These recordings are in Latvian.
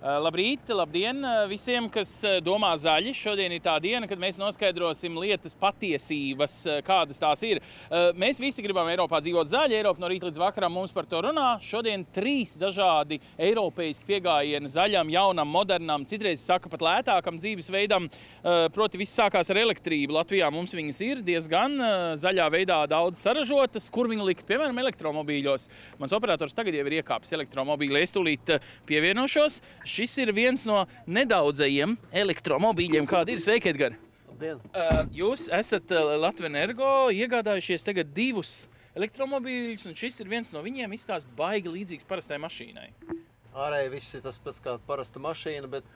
Labrīt, labdien visiem, kas domā zaļi. Šodien ir tā diena, kad mēs noskaidrosim lietas patiesības, kādas tās ir. Mēs visi gribam Eiropā dzīvot zaļi, Eiropa no rīta līdz vakaram mums par to runā. Šodien 3 dažādi eiropeiski pieejami zaļam, jaunam, modernam, citreiz saka pat lētākam dzīvesveidam. Proti viss sākās ar elektrību. Latvijā mums viņas ir diezgan zaļā veidā daudz saražotas. Kur viņu likt? Piemēram, elektromobīļos. Mans operators tagad jau ir iekāpis elektromobīli. Es tūlīt pievienošos. Šis ir viens no nedaudzajiem elektromobīļiem, kādi ir. Sveiki, Edgar! Labdien! Jūs esat Latvenergo iegādājušies tagad 2 elektromobīļus, un šis ir viens no viņiem, izskatās baigi līdzīgs parastai mašīnai. Ārēji viss ir tas pats kā parasta mašīna, bet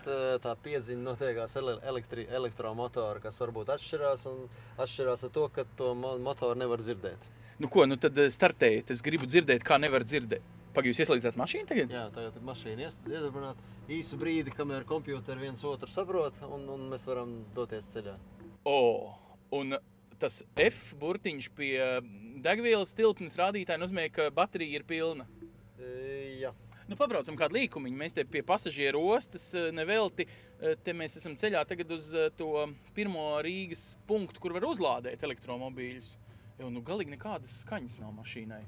tā piedziņa notiekās elektromotora, kas varbūt atšķirās ar to, ka to motoru nevar dzirdēt. Nu ko, nu tad startējiet, es gribu dzirdēt, kā nevar dzirdēt. Pagaid, jūs ieslēdzāt mašīnu tagad? Jā, tagad ir mašīna iedarbināt īsu brīdi, kamēr kompjuteri viens otru saprot, un mēs varam doties ceļā. Un tas F burtiņš pie degvielas tilpnes rādītāja nozīmē, ka baterija ir pilna. Jā. Nu, pabraucam kādu līkumiņu. Mēs te pie pasažieru ostas nevelti. Te mēs esam ceļā tagad uz to pirmo Rīgas punktu, kur var uzlādēt elektromobīļus. Jo, nu, galīgi nekādas skaņas nav mašīnai.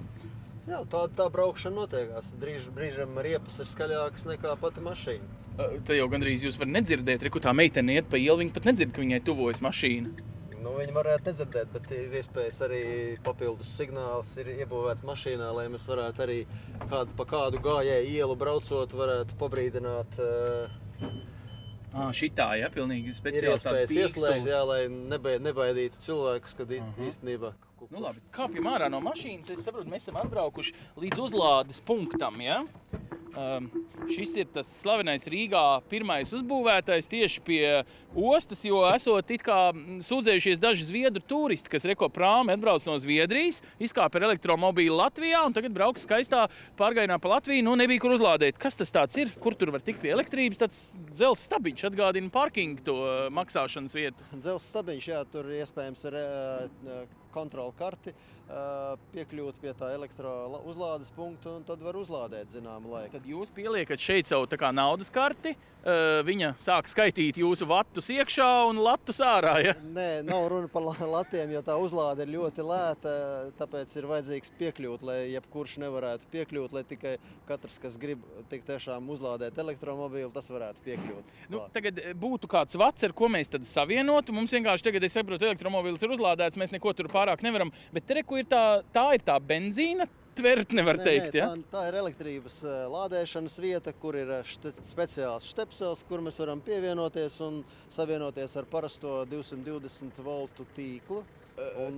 Jā, tā braukšana notiekās. Brīžam riepas ir skaļākas nekā pati mašīna. Te jau gandrīz jūs var nedzirdēt, kur tā meitene iet pa ielu, viņa pat nedzird, ka viņai tuvojas mašīna. Nu, viņi varētu nedzirdēt, bet ir iespējas arī papildus signāls ir iebūvēts mašīnā, lai mēs varētu arī pa kādu gājēju ielu braucot, varētu pabrīdināt. Šitā, ja, pilnīgi speciāls tāds pīkstu. Ir iespējas ieslēgt, jā, lai nebaidītu cilvēkus, kad īstenībā. Nu labi, kāpjam ārā no mašīnas, es saprotu, mēs esam atbraukuši līdz uzlādes punktam, ja? Šis ir tas slavenais Rīgā pirmais uzbūvētais tieši pie ostas, jo esot it kā sūdzējušies daži zviedru turisti, kas reko prāmi atbrauc no Zviedrijas, izkāpa ar elektromobīlu Latvijā un tagad brauks skaistā pārgājienā pa Latviju, nu nebija kur uzlādēt. Kas tas tāds ir? Kur tur var tikt pie elektrības? Tāds dzelzs stabiņš atgādina parkingu to maksāšanas vietu. Dzelzs stabiņš, jā, tur iespējams ir kontrola karti, piekļūt pie tā uzlādes punktu un tad var uzlādēt zināmu laiku. Tad jūs pieliekat šeit savu tā kā naudas karti, viņa sāk skaitīt jūsu vatus iekšā un latus ārā, ja? Nē, nav runa par latiem, jo tā uzlāde ir ļoti lēta, tāpēc ir vajadzīgs piekļūt, lai jebkurš nevarētu piekļūt, lai tikai katrs, kas grib tik tiešām uzlādēt elektromobīlu, tas varētu piekļūt. Nu, tagad būtu kāds vats, ar ko mēs tad savienotu. Mums vienkārši tagad, es saprotu, elektromobīls ir uzlādēts, mēs neko tur pārāk nevaram, bet te reku ir tā ir tā benzīna tvert, nevar teikt, ja? Tā ir elektrības lādēšanas vieta, kur ir speciāls štepsels, kur mēs varam pievienoties un savienoties ar parasto 220 voltu tīklu.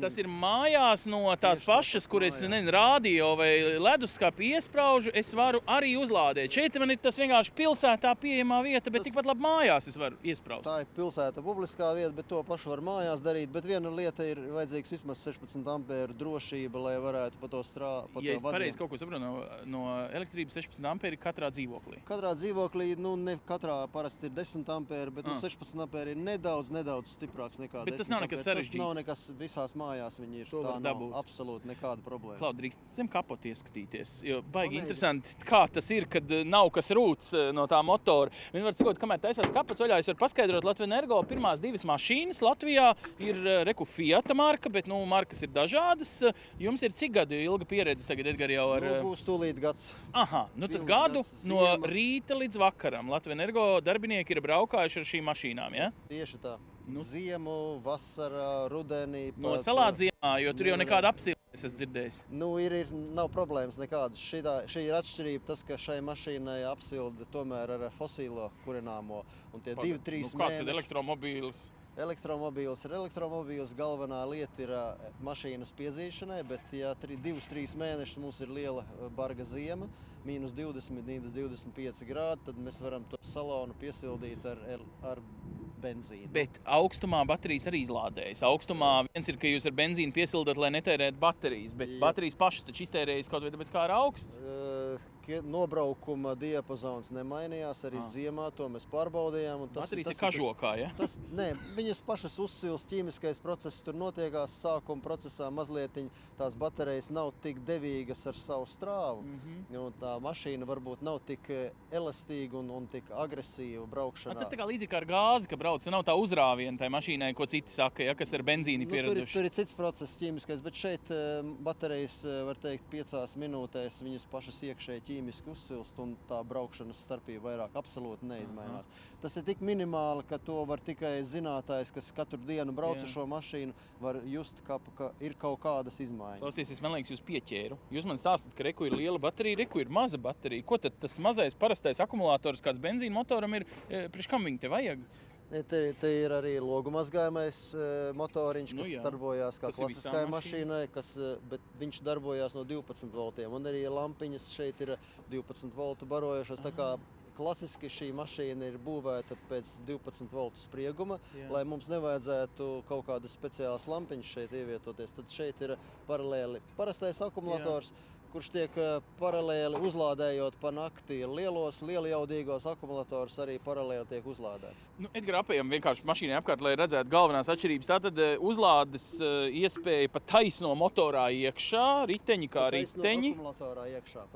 Tas ir mājās no tās pašas, kur es nezinu, rādio vai leduskapi iespraužu, es varu arī uzlādēt. Šeit man ir tas vienkārši pilsētā pieejamā vieta, bet tikpat labi mājās es varu iespraust. Tā ir pilsēta publiskā vieta, bet to pašu var mājās darīt. Bet viena lieta ir vajadzīgs vismaz 16 ampēru drošība, lai varētu pa to strādāt. Ja es pareizi kaut ko saprotu, no elektrības 16 ampēri katrā dzīvoklī? Katrā dzīvoklī, nu ne katrā parasti ir 10 ampēri, bet 16 ampēri ir nedaudz stiprāks nekā 10 ampēri. Bet tas nav nekas sarežģīts? Tas nav nekas. Visās mājās viņi ir. Tā nav absolūti nekāda problēma. Klaud, drīkst zem kapotu ieskatīties, jo baigi interesanti, kā tas ir, kad nav kas rūts no tā motora. Viņi var cikot, kamēr taisās kapots vaļā, es varu paskaidrot Latvenergo pirmās 2 mašīnas. Latvijā ir reku Fiata marka, bet nu markas ir dažādas. Jums ir cik gadu ilga pieredze tagad, Edgar, jau ar... Nu, būs tūlīt gads. Aha, nu tad gadu no rīta līdz vakaram Latvenergo darbinieki ir braukājuši ar šīm mašīnām, ja? Tieši tā. Ziemu, vasarā, rudenī. No salādziemā, jo tur jau nekāda apsilde, es esmu dzirdējis. Nu, nav problēmas nekādas. Šī ir atšķirība tas, ka šai mašīnai apsilde tomēr ar fosīlo kurināmo. Un tie 2-3 mēneši... Kāds ir elektromobīls? Elektromobīls ir elektromobīls. Galvenā lieta ir mašīnas piedzīšanai, bet ja 2-3 mēnešus mums ir liela barga ziema, -20, -25 grādi, tad mēs varam to salonu piesildīt ar benzīnu. Bet augstumā baterijas arī izlādējas. Augstumā viens ir, ka jūs ar benzīnu piesildat, lai netērētu baterijas, bet baterijas pašas taču iztērējas kaut vai tāpēc kā ar augsts? nobraukuma diapazons nemainījās, arī ziemā to mēs pārbaudījām. Baterijas ir kažokā, ja? Nē, viņas pašas uzsils, ķīmiskais process tur notiekās, sākuma procesā mazliet tās baterijas nav tik devīgas ar savu strāvu. Un tā mašīna varbūt nav tik elastīga un tik agresīva braukšanā. Tas tā kā līdzīgi ar gāzi, ka brauc, nav tā uzrāviena tai mašīnai, ko citi saka, ja, kas ar benzīni pieraduši. Tur ir cits process ķīmiskais, bet šeit baterijas, var teikt, 5 minūtēs viņas pašas iekšēji ķīmiski uzsilst un tā braukšanas starpība vairāk absolūti neizmainās. Tas ir tik minimāli, ka to var tikai zinātājs, kas katru dienu brauc ar šo mašīnu, var just, ka ir kaut kādas izmaiņas. Klausies, man liekas, jūs pieķēru. Jūs man stāstat, ka reku ir liela baterija, reku ir maza baterija. Ko tad tas mazais parastais akumulators, kāds benzīna motoram ir, priekš kam viņi te vajag? Te ir arī logumazgājamais motoriņš, kas darbojās kā klasiskai mašīnai, bet viņš darbojās no 12 voltiem. Un arī lampiņas šeit ir 12 voltu barojušas. Tā kā klasiski šī mašīna ir būvēta pēc 12 voltu sprieguma, lai mums nevajadzētu kaut kādas speciālas lampiņas šeit ievietoties. Tad šeit ir paralēli parastais akumulators, kurš tiek paralēli uzlādējot pa nakti lieljaudīgos akumulators arī paralēli tiek uzlādēts. Edgar, apējam vienkārši mašīnai apkārt, lai redzētu galvenās atšķirības. Tātad uzlādes iespēja pa taisno motorā iekšā, riteņi kā riteņi. Pa taisno akumulatārā iekšā.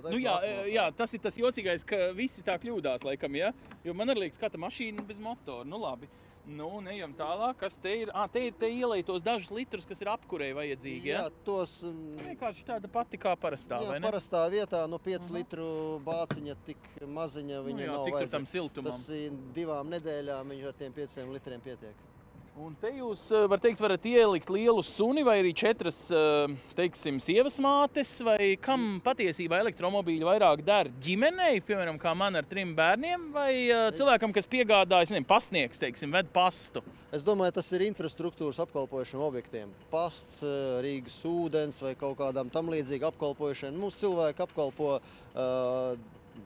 Jā, tas ir tas jocīgais, ka visi tā kļūdās laikam, ja? Jo man arī liekas, ka tā mašīna bez motora. Nu labi. Ejam tālāk. Kas te ir? Te ielej tos dažus litrus, kas ir apkurei vajadzīgi, ja? Jā, tos... Vienkārši tāda pati kā parastā, vai ne? Jā, parastā vietā, 5 litru bāciņa tik maziņa viņa nav vajadzīga. Cik tur tam siltumam? Tas 2 nedēļām viņš ar tiem 5 litriem pietiek. Un te jūs, var teikt, varat ielikt lielu suni vai arī 4, teiksim, sievas mātes, vai kam patiesībā elektromobīļi vairāk der ģimenei, piemēram, kā man ar 3 bērniem, vai cilvēkam, kas piegādājas, pastnieks, teiksim, ved pastu? Es domāju, tas ir infrastruktūras apkalpojušiem objektiem. Pasts, Rīgas ūdens vai kaut kādām tam līdzīgi apkalpojušiem. Mums cilvēki apkalpo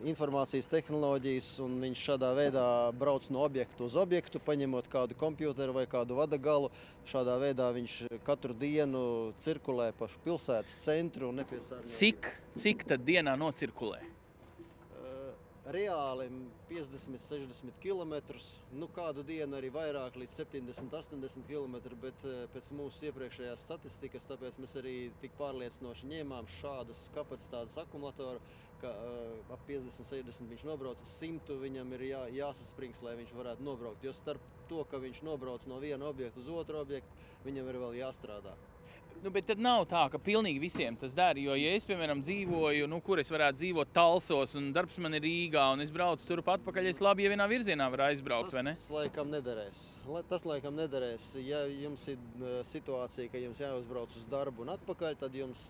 informācijas tehnoloģijas, un viņš šādā veidā brauc no objektu uz objektu, paņemot kādu kompjuteru vai kādu vadagalu. Šādā veidā viņš katru dienu cirkulē pa pilsētas centru un nepiesārņo. Cik tad dienā nocirkulē? Reāli 50–60 kilometrus, kādu dienu arī vairāk, līdz 70–80 kilometri, bet pēc mūsu iepriekšējās statistikas, tāpēc mēs arī tik pārliecinoši ņēmām šādas kapacitātes akumulatoru, ka ap 50–60 viņš nobrauc, 100 viņam ir jāsasprings, lai viņš varētu nobraukt, jo starp to, ka viņš nobrauc no viena objekta uz otru objektu, viņam ir vēl jāstrādā. Bet tad nav tā, ka pilnīgi visiem tas der, jo, ja es, piemēram, dzīvoju, kur es varētu dzīvot Talsos, un darbs man ir Rīgā, un es braucu turp atpakaļ, es labi, ja vienā virzienā var aizbraukt, vai ne? Tas laikam nederēs. Ja jums ir situācija, ka jums jāuzbrauc uz darbu un atpakaļ, tad jums,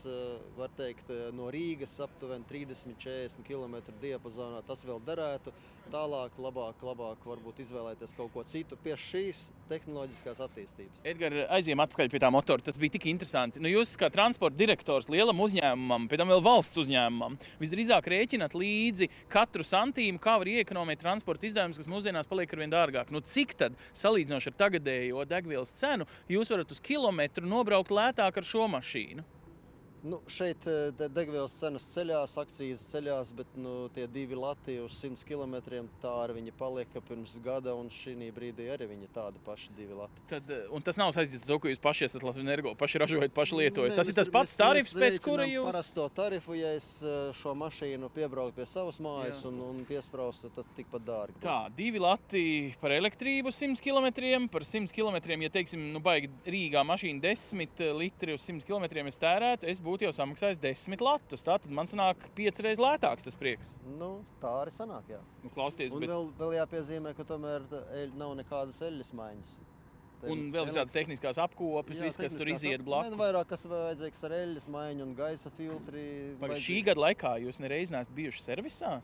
var teikt, no Rīgas aptuveni 30–40 km diapazonā tas vēl derētu. Tālāk, labāk varbūt izvēlēties kaut ko citu pie šīs tehnoloģiskās attīstības. Edgar, aiziem atpakaļ pie tā motora. Tas bija tik interesanti. Jūs kā transporta direktors lielam uzņēmumam, pēc tam vēl valsts uzņēmumam, visdrīzāk rēķināt līdzi katru santīmu, kā var ieekonomēt transporta izdevumus, kas mūsdienās paliek arvien dārgāk. Cik tad, salīdzinoši ar tagadējo degvielas cenu, jūs varat uz kilometru nobraukt lētāk ar šo mašīnu? Šeit degvielas cenas ceļās, akcijas ceļās, bet tie 2 lati uz 100 kilometriem, tā arī viņi palieka pirms gada, un šī brīdī arī viņi tādi paši 2 lati. Un tas nav saistīts ar to, ka jūs paši esat Latvenergo, paši ražojat, paši lietojat. Tas ir tas pats tarifs, pēc kura jūs... Parasto tarifu, ja es šo mašīnu piebrauktu pie savas mājas un piespraustu, tad tikpat dārgi. Tā, 2 lati par elektrību 100 kilometriem, par 100 kilometriem, ja teiksim, baigi Rīgā mašīna 10 litri uz 100 kilometriem es tērētu, es būtu jau samaksājis 10 latus. Tātad man sanāk 5 reizes lētāks tas prieks. Tā arī sanāk, jā. Klausties, un vēl jāpiezīmē, ka tomēr nav nekādas eļļas maiņas. Un vēl visādas tehniskās apkopes, viss, kas tur iziet blakus. Vairāk, kas vajadzīgs ar eļļas maiņu un gaisa filtri. Šī gada laikā jūs nereiz neesat bijuši servisā?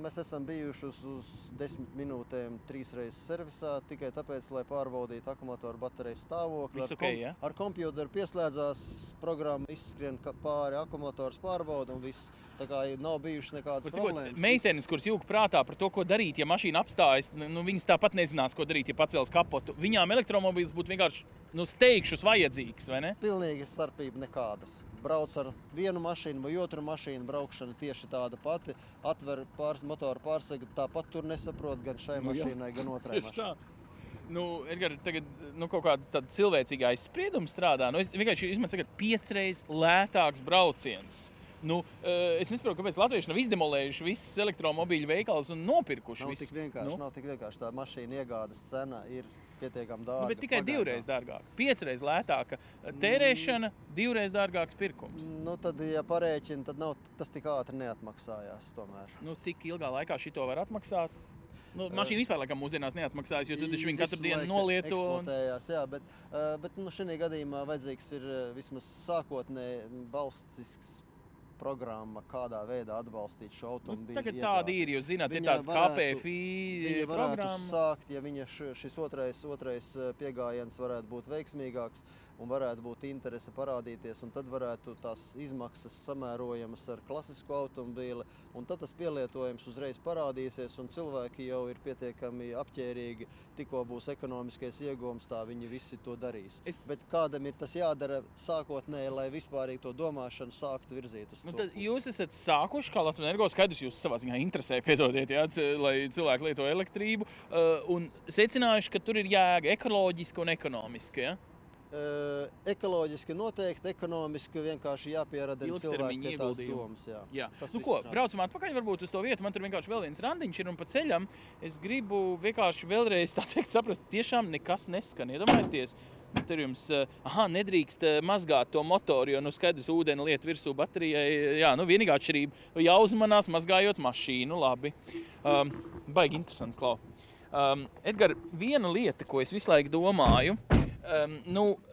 Mēs esam bijuši uz 10 minūtēm 3 reizes servisā, tikai tāpēc, lai pārbaudītu akumulatoru baterijas stāvokli. Ar kompjuteru pieslēdzās, programma izskrien pāri, akumulators pārbauda un viss. Tā kā nav bijušas nekādas problēmas. Meitenes, kuras jūg prātā par to, ko darīt, ja mašīna apstājas, viņas tāpat nezinās, ko darīt, ja pacels kapotu. Viņām elektromobīls būtu vienkārši steigšus vajadzīgs, vai ne? Pilnīgi starpība nekādas. brauc ar vienu mašīnu vai otru mašīnu, braukšana tieši tāda pati. Atver motoru pārsegu, tāpat tur nesaprot gan šai mašīnai, gan otrai mašīnai. Edgar, tagad kaut kāda tāda cilvēcīga aizsprieduma strādā. Es vienkārši izmantoju tagad 5 reizes lētāks brauciens. Es nesaprotu, kāpēc latvieši nav izdemolējuši visus elektromobīļu veikalus un nopirkuši visu. Nav tik vienkārši. Tā mašīna iegādes cena ir pietiekami dārga. Bet tikai 2 reizes dārgāka. 5 reizes lētāka tērēšana, 2 reizes dārgāks pirkums. Tad, ja parēķina, tad tas tik ātri neatmaksājās tomēr. Cik ilgā laikā šito var atmaksāt? Mašīna vispār laikam mūsdienās neatmaksājas, jo tu taču viņu katru dienu nolieto. Eksploatējās, jā, bet šajā gadījumā vajadzīgs ir vismaz sākotnēji valstisks programma, kādā veidā atbalstīt šo automobīļu. Tagad tāda ir, jūs zināt, ir tāds KPFI viņa varētu programma. sākt, ja viņa šis otrais piegājiens varētu būt veiksmīgāks un varētu būt interese parādīties, un tad varētu tās izmaksas samērojamas ar klasisku automobīli, un tad tas pielietojums uzreiz parādīsies, un cilvēki jau ir pietiekami apķērīgi, tikko būs ekonomiskais iegūms, tā viņi visi to darīs. Bet kādam ir tas jādara sākotnēji, lai vispārīgi to domāšanu sāktu virzīt uz Tad jūs esat sākuši, kā Latvenergo, skaidrs, jūs savā ziņā interesē, piedodiet, lai cilvēki lieto elektrību, un secinājuši, ka tur ir jēga ekoloģiski un ekonomiski, ja? Ekoloģiski noteikti, ekonomiski vienkārši jāpieradina cilvēki pie tās domas. Jā. Braucam atpakaļ varbūt uz to vietu, man tur vienkārši vēl viens randiņš ir un pa ceļam es gribu vienkārši vēlreiz tā teikt saprast, tiešām nekas neskan, iedomājieties. Tur jums, nedrīkst mazgāt to motoru, jo, skaidrs, ūdeni liet virsū baterijai. Jā, vienīgā atšķirība, jāuzmanās mazgājot mašīnu, labi. Baigi interesanti, Klau. Edgar, viena lieta, ko es visu laiku domāju,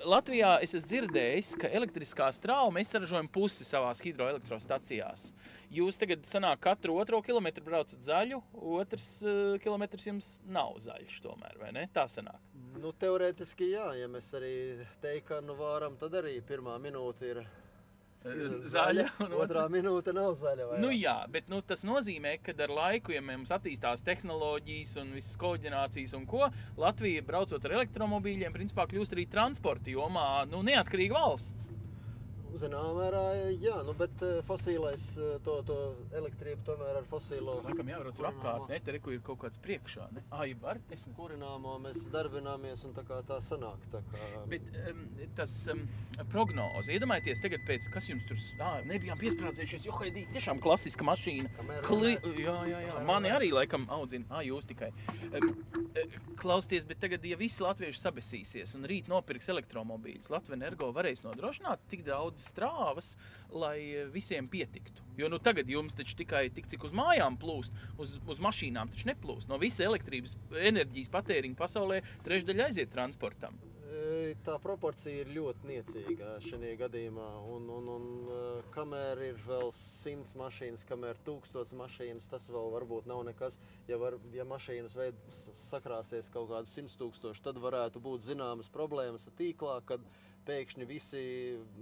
Latvijā es esmu dzirdējis, ka elektriskā strāvu mēs saražojam pusi savās hidroelektrostacijās. Jūs tagad sanāk katru 2 kilometru braucat zaļu, 2 kilometrs jums nav zaļš tomēr, vai ne? Tā sanāk. Teorētiski jā, ja mēs arī teikanu vāram, tad arī pirmā minūte ir zaļa, un otrā minūte nav zaļa. Jā, bet tas nozīmē, ka ar laiku, ja mums attīstās tehnoloģijas un visas koģenerācijas un ko, Latvija, braucot ar elektromobīļiem, principā kļūst arī transporta jomā neatkarīga valsts. Zināmā mērā, jā, bet fosīlais, to elektrību tomēr ar fosīlo... Laikam jābrauc ar apkārt, ne? Te reku ir kaut kāds priekšā, ne? Ja var? Kurināmo mēs darbināmies un tā sanāk. Bet tas prognoze, iedomājieties tagad pēc, kas jums tur... Nebijām piesprādzējušies, jo haidī, tiešām klasiska mašīna. Jā, mani arī laikam audzina, jūs tikai. Klausieties, bet tagad, ja visi latvieši sabesīsies un rīt nopirks elektromobīļus, Latvenergo varēs nodrošināt tik daudz strāvas, lai visiem pietiktu. Jo tagad jums taču tikai tik, cik uz mājām plūst, uz mašīnām taču neplūst. No visa elektrības enerģijas patēriņa pasaulē 1/3 aiziet transportam. Tā proporcija ir ļoti niecīga šajā gadījumā, un kamēr ir vēl 100 mašīnas, kamēr 1000 mašīnas, tas vēl varbūt nav nekas. Ja mašīnas sakrāsies kaut kādas 100 000, tad varētu būt zināmas problēmas ar tīklā, kad pēkšņi visi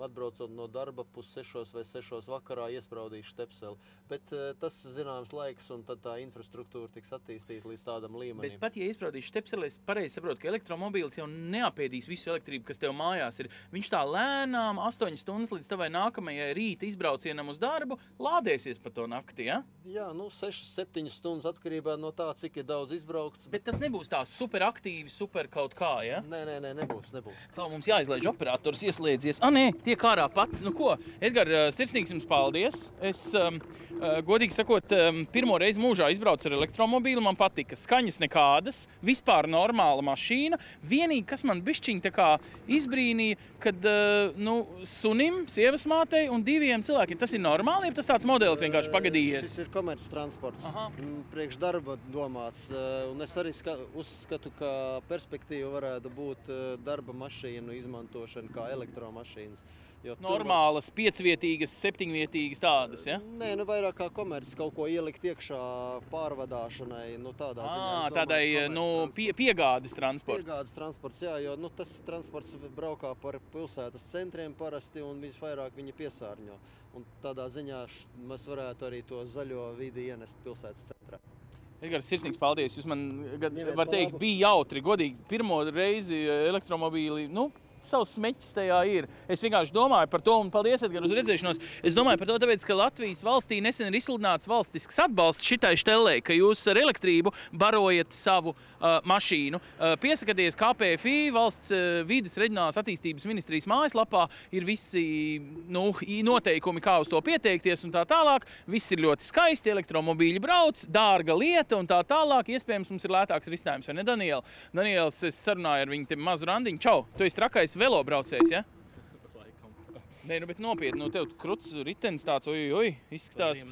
atbraucot no darba 5:30 vai 6:00 vakarā iespraudīs štepseli. Bet tas zināms laiks, un tad tā infrastruktūra tiks attīstīta līdz tādam līmenim. Bet pat, ja iespraudīs štepseli, es pareizi saprotu, ka elektromobīls jau neapēdīs visu elektrību, kas tev mājās ir. Viņš tā lēnām 8 stundas līdz tavai nākamajai rīta izbraucienam uz darbu lādēsies pa to nakti, ja? Jā, 6-7 stundas atkarībā no tā, cik ir daudz izbraukts. Bet tas nebūs tā superaktīvi, super kaut kā, ja? Nē, nebūs. Tā mums jāizlaiž operators ieslēdzies. Nē, tiek ārā pats. Ko? Edgar, sirsnīgs jums paldies. Es, godīgi sakot, pirmo reizi mūžā izbraucu ar elektromobīlu, man patika. Skaņas nekādas, vispār normāla mašīna. Vienīgi, kas man bišķiņ tā kā izbrīnīja, kad sunim, sievas mātei un 2 cilvēkiem. Tas ir normāli, ja tas tāds modelis vienkārši pagadījies? Šis ir komerces transports, priekš darba domāts. Un es arī uzskatu, ka perspektīva varētu būt darba mašīnu izmantošana kā elektromašīnas. Normālas, 5-vietīgas, 7-vietīgas tādas, ja? Nē, vairāk kā komerces kaut ko ielikt iekšā pārvadāšanai, tādā ziņā. Tādai, piegādes transports. Piegādes transports, jā, jo tas transports braukā par pilsētas centriem parasti un visvairāk viņi piesārņo. Un tādā ziņā mēs varētu arī to zaļo vidi ienest pilsētas centrā. Edgars, sirsnīgs paldies. Jūs man, var teikt, bija jautri, godīgi. Pirmo reizi elektromobīli, savs smeķis tajā ir. Es vienkārši domāju par to, un paldies, Edgar, uz redzēšanos. Es domāju par to, tāpēc, ka Latvijas valstī nesen ir izsludināts valstisks atbalsts šitai štelei, ka jūs ar elektrību barojat savu mašīnu. Piesakieties KPFI, valsts vides reģionālās attīstības ministrijas mājaslapā, ir visi noteikumi, kā uz to pieteikties un tā tālāk. Viss ir ļoti skaisti, elektromobīļi brauc, dārga lieta un tā tālāk. Iespējams, mums ir lētāks risinājums, vai ne, Daniela? Daniels, es sarunāju ar viņu mazu randiņu. Čau, tu esi trakais velobraucējs, ja? Nē, bet nopietni, tev kruts ritenis tāds, izskatās.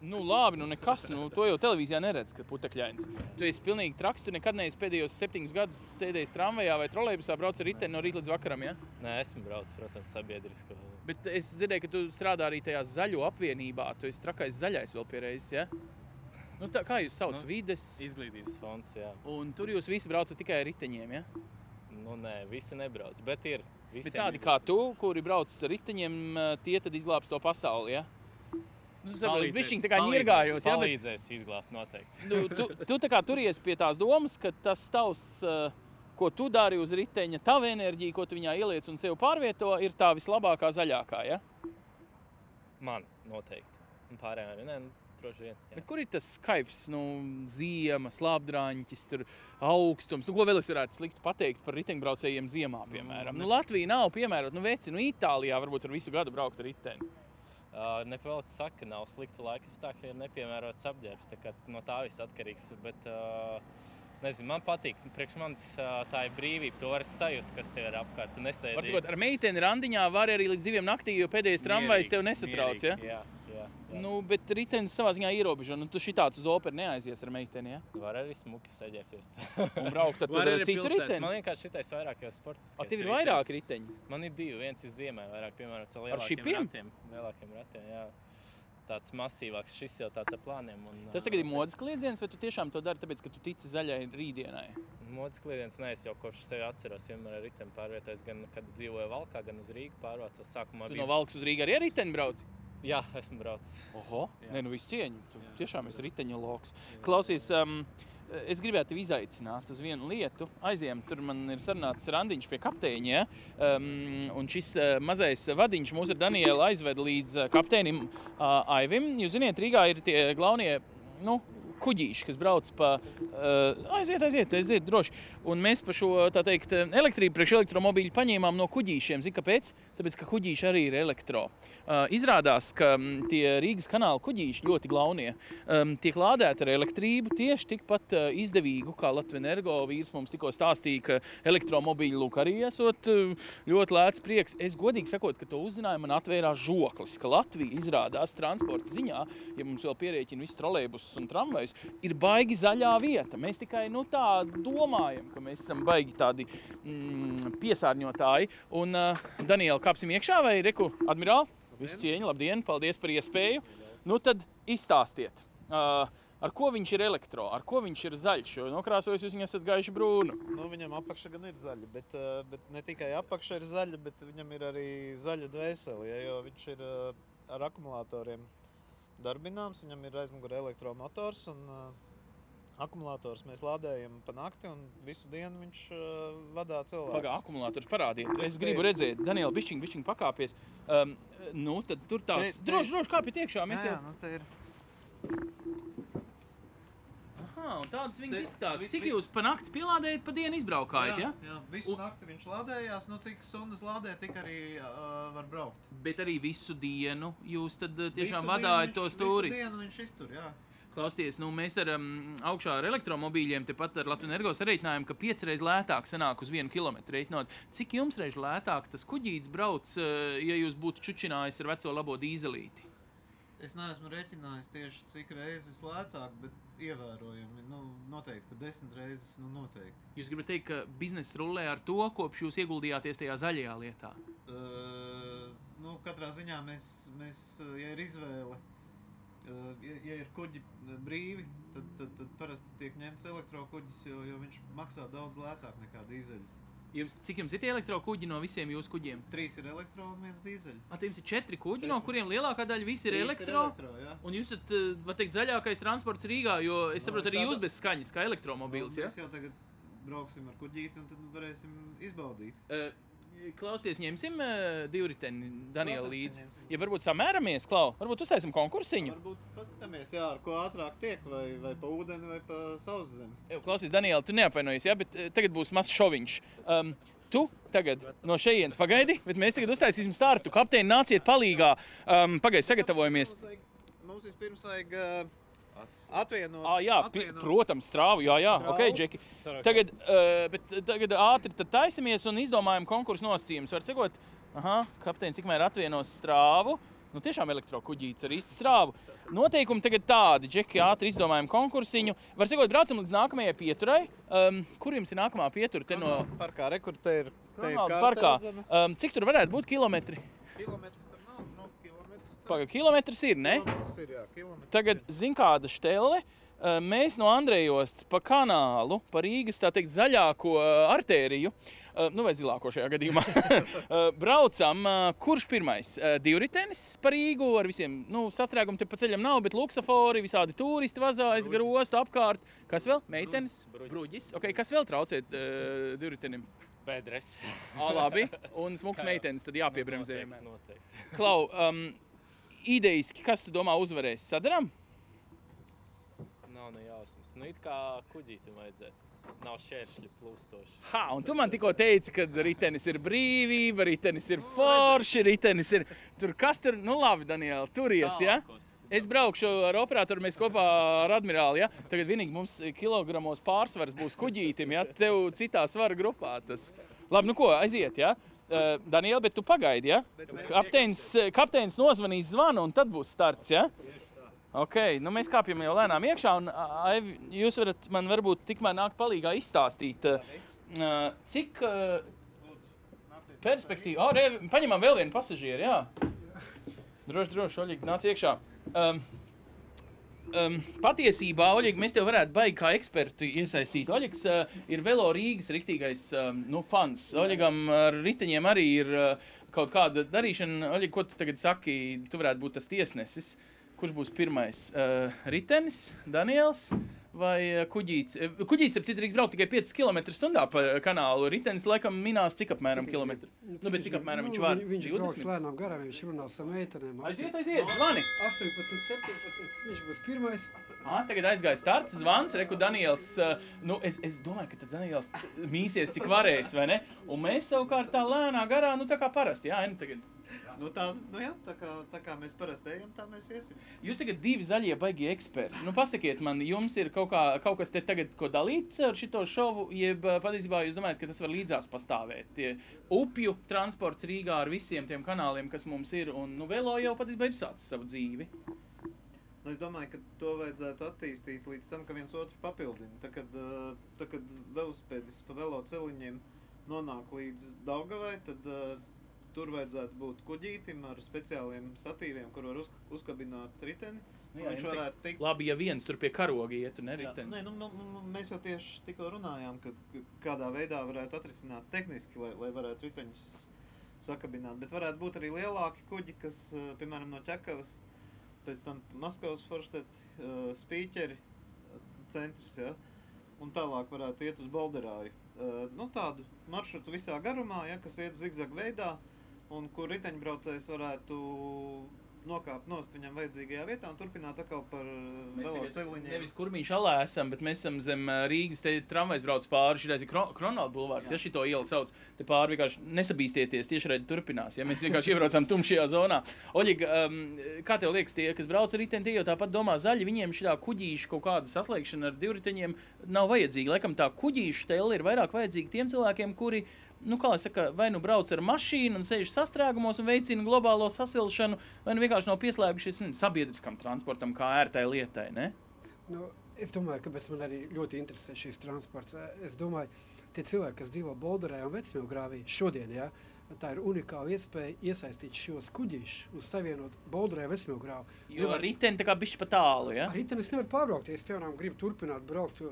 Nu, labi, nekas, to jau televīzijā neredz, ka putekļains. Tu esi pilnīgi traks, tu nekad neesi pēdējos 7 gadus sēdējis tramvajā vai trolejbusā brauc ar riteni no rīta līdz vakaram, ja? Nē, esmu braucis, protams, sabiedrisko. Bet es dzirdēju, ka tu strādā arī tajā zaļo apvienībā, tu esi trakais zaļais vēl pie reizes, ja? Kā jūs sauc? Vides? Izglītības fonds, jā. Un tur jūs visi braucat tikai ar riteņiem, ja? Nē, visi nebrauc, bet ir. Bet tādi kā tu, kuri brauc ar riteņiem, tie tad izglābs to pasauli, ja? Es bišķiņ tā kā ņirgājos, ja? Palīdzēs izglābt noteikti. Tu tā kā turies pie tās domas, ka tas tavs, ko tu dari uz riteņa, tava enerģija, ko tu viņā ieliec un sev pārvieto, ir tā vislabākā zaļākā, ja? Man noteikti. Un pārējā arī, droši vien. Bet kur ir tas kaifs, ziema, slāpdraņķis, tur augstums? Ko vēl es varētu sliktu pateikt par riteņbraucējiem ziemā, piemēram? Latvija nav piemērot, veci, Itālijā varbūt ar visu gadu braukt ar riteni. Nepilns saka, ka nav sliktu laika apstākļi, ir nepiemērots apģērbs, tā kā no tā viss atkarīgs, bet nezinu, man patīk, priekš manis tā ir brīvība, to var sajust, kas tev ir apkārt, tu nesēdi. Var cikot, ar meiteni randiņā var arī līdz 2 naktī, jo pēdējais tramvajs tev nesatrauc, ja? Jā. Bet ritenis savā ziņā ierobežo, tu šitāds uz operu neaizies ar meiteni, ja? Var arī smuki saģērbties. Un braukt tad citu riteni? Man vienkārši šitais vairāk jau sportiskais. Tev ir vairāk riteņi? Man ir 2, viens ir ziemē vairāk, piemēram, lielākiem ratiem, jā. Tāds masīvāks, šis jau tāds ar plāniem. Tas tagad ir modes kliedziens, vai tu tiešām to dari, tāpēc, ka tu tici zaļai rītdienai? Modes kliedziens, es jau kopš sevi atceros, vienmēr ar riteni pārvietojos, gan kad dzīvoju Valkā, gan uz Rīgu pārvācos. Tu no Valkas uz Rīgu arī ar riteni brauc? Jā, esmu braucis. Oho, visu cieņu, tu tiešām esi riteņologs. Klausies, es gribētu tevi izaicināt uz vienu lietu. Aizējām, tur man ir sarunāts randiņš pie kapteiņa, ja? Un šis mazais vadiņš mūs ar Danielu aizved līdz kapteinim Aivim. Jūs ziniet, Rīgā ir tie galvenie, kuģīši, kas brauc pa... Aiziet, droši. Un mēs pa šo, tā teikt, elektrību priekš elektromobīļu paņēmām no kuģīšiem. Zini, kāpēc? Tāpēc, ka kuģīši arī ir elektro. Izrādās, ka tie Rīgas kanāla kuģīši ļoti glaunie tiek lādēti ar elektrību tieši tikpat izdevīgu, kā Latvenergo vīrs mums tikko stāstīja, ka elektromobīļi lūk arī esot ļoti lēts prieks. Es godīgi sakot, ka to uzzināju, man atvērās žoklis, ka Latvija izrādās transporta ziņā, ja mums vēl pierēķina visu trolejbusus un tramvajus, ir baigi zaļā vieta. Mēs tikai tā domājam, ka mēs esam baigi tādi piesārņotāji. Un, Daniela, kāpsim iekšā vai reku, admirāli? Visu cieņu, labdien, paldies par iespēju. Tad izstāstiet, ar ko viņš ir elektro, ar ko viņš ir zaļš, jo nokrāsojis jūs viņu esat gaiši brūnu. Viņam apakša gan ir zaļa, bet ne tikai apakša ir zaļa, bet viņam ir arī zaļa dvēsele, jo viņš ir ar akumulatoriem darbināms, viņam ir aizmugurē elektromotors un akumulators mēs lādējam pa nakti un visu dienu viņš vadā cilvēkus. Pagā, akumulators parādiet. Es gribu redzēt, Daniela, bišķiņ pakāpies. Tad tur tās... Droši kāpiet iekšā, mēs jau... te ir. Aha, un tādas viņas izstāst. Cik jūs pa nakts pielādējat, pa dienu izbraukājat, ja? Jā, visu nakti viņš lādējās, cik stundas lādē, tik arī var braukt. Bet arī visu dienu jūs tad tiešām vadājat tos turistus? Visu dienu viņš iztur, jā. Klausties, mēs ar augšā ar elektromobīļiem tepat ar Latvenergo sareiķinājām, ka 5 reiz lētāk sanāk uz 1 kilometru reiķinot. Cik jums reiz lētāk tas kuģīts brauc, ja jūs būtu čučinājis ar veco labo dīzelīti? Es neesmu reķinājis tieši cik reizes lētāk, bet ievērojami. Noteikti, ka 10 reizes, noteikti. Jūs gribat teikt, ka bizness rullē ar to, kopš jūs ieguldījāties tajā zaļajā lietā? Katrā ziņā mēs ja ir izvēle, ja ir kuģi brīvi, tad parasti tiek ņemts elektrokuģis, jo viņš maksā daudz lētāk nekā dīzeļi. Cik jums ir tie elektrokuģi no visiem jūsu kuģiem? 3 ir elektro un 1 dīzeļi. Jums ir 4 kuģi, no kuriem lielākā daļa visi ir elektro? Jā. Un jūs esat, var teikt, zaļākais transports Rīgā, jo es saprotu arī jūs bez skaņas, kā elektromobīls, ja? Mēs jau tagad brauksim ar kuģīti un tad varēsim izbaudīt. Klausties, ņemsim divriteni Daniela līdzi. Ja varbūt samēramies, Klau, varbūt uztaisam konkursiņu. Varbūt paskatāmies, jā, ar ko ātrāk tiek, vai pa ūdeni, vai pa sauszemi. Klausies, Daniela, tu neapvainojies, ja? Bet tagad būs mazs šoviņš. Tu tagad no šejienes pagaidi, bet mēs tagad uztaisīsim startu. Kapteini, nāciet palīgā. Pagaidi, sagatavojamies. Mums vispirms vajag atvienot. Jā, protams, strāvu, jā, ok, Džeki. Tagad ātri tad taisamies un izdomājam konkursu nosacījumus. Var sekot, kapteini, cikmēr atvienos strāvu. Nu, tiešām elektrokuģītis ar īstu strāvu. Noteikumi tagad tādi, Džeki, ātri izdomājam konkursiņu. Var sekot, braucam līdz nākamajai pieturai. Kur jums ir nākamā pietura? Te no Parkā, kur te ir parkā. Cik tur varētu būt kilometri? Kilometri tur nav, kilometrs. Paga, kilometrs ir, ne? Kilometrs ir, jā, kilometrs. Tagad, zin kāda štelle, mēs no Andrejostas pa kanālu, pa Rīgas, tā teikt, zaļāko artēriju, vai zilāko šajā gadījumā, braucam. Kurš pirmais? Divritenis pa Rīgu ar visiem, sastrēgumu te pa ceļam nav, bet luksafori, visādi turisti vazājas gar ostu apkārt. Kas vēl? Meitenes? Bruģis. Ok, kas vēl traucēt divritenim? Bedres. Labi. Un smuks meitenes, tad jāpiebremzē. Noteikti. Klau, idejiski, kas tu domā uzvarēs? Sadaram? Nav jausmas. It kā kuģītim vajadzētu. Nav šķēršļi plūstoši. Un tu man tikko teici, ka ritenis ir brīvība, ritenis ir forši, ritenis ir tur. Kas tur? Nu labi, Daniela, turies, ja? Es braukšu ar operatoru, mēs kopā ar Admirāli, ja? Tagad vienīgi mums kilogramos pārsvars būs kuģītim, ja? Tev citā svara grupā tas. Labi, nu ko, aiziet, ja? Daniela, bet tu pagaidi, ja? Kapteinis nozvanīs zvanu un tad būs starts, ja? Ok, nu mēs kāpjam jau lēnām iekšā un jūs varat man varbūt tikmēr nākt palīgā izstāstīt, cik perspektīva... Paņemam vēl vienu pasažieru, jā. Droši, Oļīgi, nāc iekšā. Patiesībā, Oļīgi, mēs tev varētu baigi kā ekspertu iesaistīt. Oļigs ir Velo Rīgas riktīgais fans. Oļigam ar riteņiem arī ir kaut kāda darīšana. Oļīgi, ko tu tagad saki, tu varētu būt tas tiesnesis? Kurš būs pirmais? Ritenis, Daniels vai kuģītis? Kuģītis ap citu drīkst braukt tikai 5 km/h pa kanālu. Ritenis laikam minās cik apmēram kilometru? Bet cik apmēram viņš var? Viņš brauks lēnām garām, viņš runās ar meitenēm. Aiziet, zvani! 18, 17, viņš būs pirmais. Tagad aizgāja starts, zvans, reku Daniels, es domāju, ka tas Daniels mīsies cik varēs, vai ne? Un mēs savukārt tā lēnā garā, tā kā parasti, jā, tagad. Tā kā mēs parasti ejam, tā mēs iesim. Jūs tagad divi zaļie baigie eksperti. Pasakiet man, jums ir kaut kas te tagad, ko dalīts ar šito šovu, jeb patiesībā jūs domājat, ka tas var līdzās pastāvēt? Tie upju transports Rīgā ar visiem tiem kanāliem, kas mums ir, un Velo jau patiesībā ir sācis savu dzīvi. Es domāju, ka to vajadzētu attīstīt līdz tam, ka viens otru papildina. Tā, kad velosipēdis pa velo celiņiem nonāk līdz Daugavai, tad tur vajadzētu būt kuģītim ar speciāliem statīviem, kur var uzkabināt riteni. Viņš varētu tikt... Labi, ja viens tur pie karoga ietu, ne riteni. Mēs jau tieši tikko runājām, ka kādā veidā varētu atrisināt tehniski, lai varētu riteņus sakabināt. Bet varētu būt arī lielāki kuģi, kas, piemēram, no Ķekavas, pēc tam Maskavas Forštet, Spīķeri centrs, ja? Un tālāk varētu iet uz Bolderāju. Tādu maršrutu visā garumā, ja, kas iet zigzag veidā, un kur riteņbraucējs varētu nokāpt nost viņam vajadzīgajā vietā un turpināt atkal par velo celiņiem. Nevis Kurmiņš alā esam, bet mēs esam zem Rīgas, te tramvajs brauc pāri, šitais ir Kronvalda bulvārs, ja šito ielu sauc, te pāri vienkārši nesabīstieties, tieši redzi turpinās, ja mēs vienkārši iebraucam tumšajā zonā. Oļig, kā tev liekas, tie, kas brauc ar riteni, tie jau tāpat domā zaļi, viņiem šitā kuģīša kaut kāda saslēgšana ar divriteņiem nav vajadzīga. Laikam tā kuģīša tele ir vairāk vajadzīga tiem cilvēkiem, kuri kā lai saka, vai brauc ar mašīnu un sēž sastrēgumos un veicina globālo sasilšanu, vai vienkārši nav pieslēgušies sabiedriskam transportam kā ērtai lietai, ne? Es domāju, kāpēc man arī ļoti interesē šīs transports. Es domāju, tie cilvēki, kas dzīvo Bolderē un Vecmilgrāvī šodien, ja, tā ir unikāla iespēja iesaistīt šos kuģīšus un savienot Bolderē Vecmilgrāvu. Jo ar riteni tā kā bišķi pa tālu, ja? Ar riteni es nevaru pārbraukt. Ja es, piemēram, gribu turpināt braukt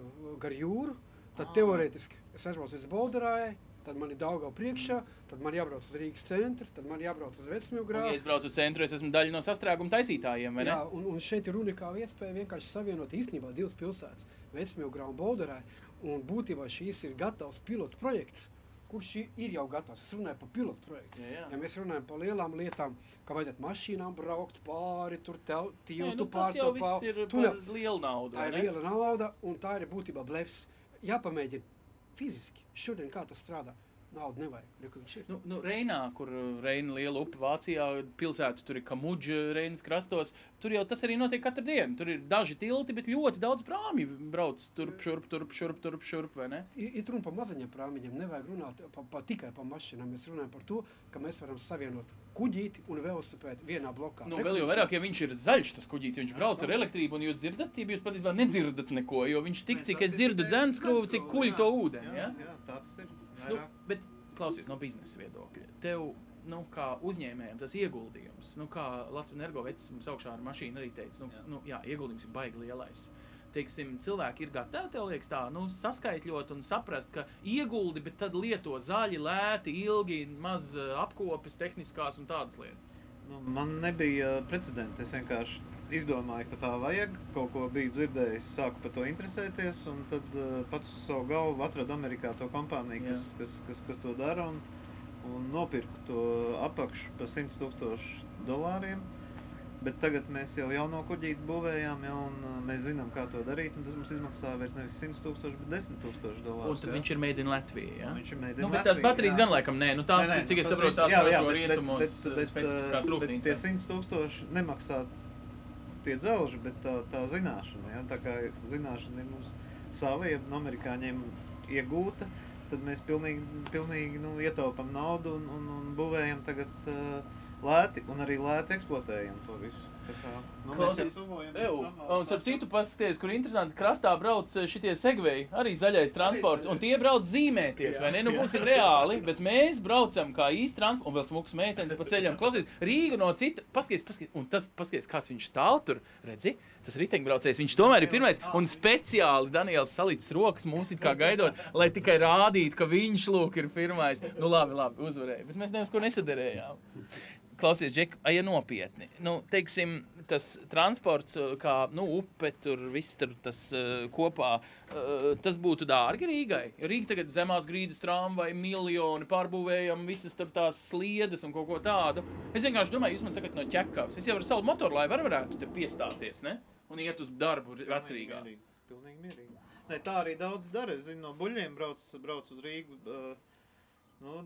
gar jūru, tad teorētiski es aizbraucu līdz Bolderājai, tad man ir Daugava priekšā, tad man jābrauc uz Rīgas centru, tad man jābrauc uz Vecmilgrāvu. Un, ja es braucu uz centru, es esmu daļa no sastrēguma taisītājiem, vai ne? Jā, un šeit ir unikāla iespēja vienkārši savienot īstenībā divas pilsētas, Vecmilgrāvu un Bolderāju, un būtībā šīs ir gatavs pilotu projekts, kurš ir jau gatavs. Es runāju par pilotu projektu. Jā. Ja mēs runājam par lielām lietām, kā vajadzētu mašīnām braukt pāri, tur tiltu Tas jau viss ir par lielu naudu. Tā ir liela nauda, un tā ir būtībā blefs. Jāpamēģina fiziski. Šodien kā tas strādā? Naudu nevajag, nekur viņš ir. Nu, Reinā, kur Reina liela upe Vācijā, pilsētu, tur ir Kamudža, Reinas krastos, tur jau tas arī notiek katru dienu. Tur ir daži tilti, bet ļoti daudz prāmi brauc turp, šurp, vai ne? Ir runa par mazaņiem prāmiņiem, nevajag runāt tikai par mašīnām. Mēs runājam par to, ka mēs varam savienot kuģīti un velosipēdu vienā blokā. Nu, vēl jau vairāk, ja viņš ir zaļš, tas kuģītis, viņš brauc ar elektrību, un jūs dzirdat, ja jūs patiesībā nedzirdat neko, jo viņš tik, cik es dzirdu dzenskrūvi, cik kuļ to ūdeni, ja? Jā, tā tas ir. Nu, bet klausies no biznesa viedokļa. Tev, kā uzņēmējiem, tas ieguldījums, kā Latvijas Energo vecis mums augšā ar mašīnu arī teica, ieguldījums ir baigi lielais. Teiksim, cilvēki ir gatavi, tev liekas tā, saskaitļot un saprast, ka ieguldi, bet tad lieto zaļi, lēti, ilgi, maz apkopes, tehniskās un tādas lietas. Man nebija precedenta. Es vienkārši izdomāju, ka tā vajag. Kaut ko biju dzirdējis, sāku par to interesēties, un tad pats uz savu galvu atradu Amerikā to kompāniju, kas to dara, un nopirku to apakšu par $100,000. Bet tagad mēs jau jauno kuģīti būvējām, un mēs zinām, kā to darīt, un tas mums izmaksā vairs nevis $100,000, bet $10,000. Un tad viņš ir made in Latvija, ja? Viņš ir made in Latvija. Bet tās baterijas gan laikam nē, tās, cik es saprotu, tās no rietumos specifiskās rūpnīcās. Bet tie $100,000 nemaksā tie dzelži, bet tā zināšana, ja? Tā kā zināšana ir mums sava, ja no amerikāņiem iegūta, tad mēs pilnīgi ietaupam naudu un būvējam tagad lēti un arī lēti eksploatējam to visu. Un starp citu paskaties, kur interesanti, krastā brauc šitie segveji, arī zaļais transports, un tie brauc zīmēties, vai ne? Būsim reāli, bet mēs braucam kā īsti transports, un vēl smuks meitenes pa ceļam. Klausies, Rīga no cita, paskaties, un tas, paskaties, kāds viņš stāv tur, redzi, tas riteņbraucējs, viņš tomēr ir pirmais, un speciāli Daniels salicis rokas mūs it kā gaidot, lai tikai rādītu, ka viņš, lūk, ir pirmais. Nu labi, uzvarēja, bet mēs nevis ko nesaderējām. Klausies, Džek, ja nopietni, teiksim, tas transports, kā, upe, tur viss tur tas kopā, tas būtu dārgi Rīgai. Rīga tagad zemās grīdas tramvai, miljoni, pārbūvējam visas tur tās sliedes un kaut ko tādu. Es vienkārši domāju, jūs man sakat no ķekavas. Es jau ar savu motorlaivu varētu te piestāties, ne? Un iet uz darbu vecrīgā. Pilnīgi mierīgi. Ne, tā arī daudz dara. Es zinu, no Buļļiem brauc uz Rīgu.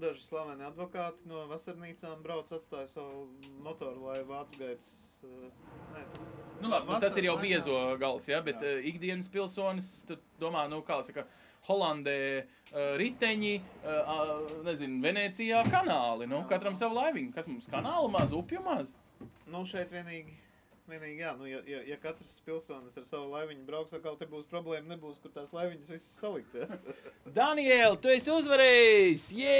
Daži slaveni advokāti no vasarnīcām brauc, atstāja savu motoru, lai vācgaitas. Tas ir jau biezo gals, ja? Bet ikdienas pilsonis, tu domā, kā saka, Holandē riteņi, nezinu, Venecijā kanāli, katram savu laiviņu. Kas mums kanālu maz, upju maz? Šeit vienīgi, jā, ja katrs pilsonis ar savu laiviņu brauks, atkal te būs problēma, nebūs, kur tās laiviņas visas salikt, ja? Daniel, tu esi uzvarējis! Jē!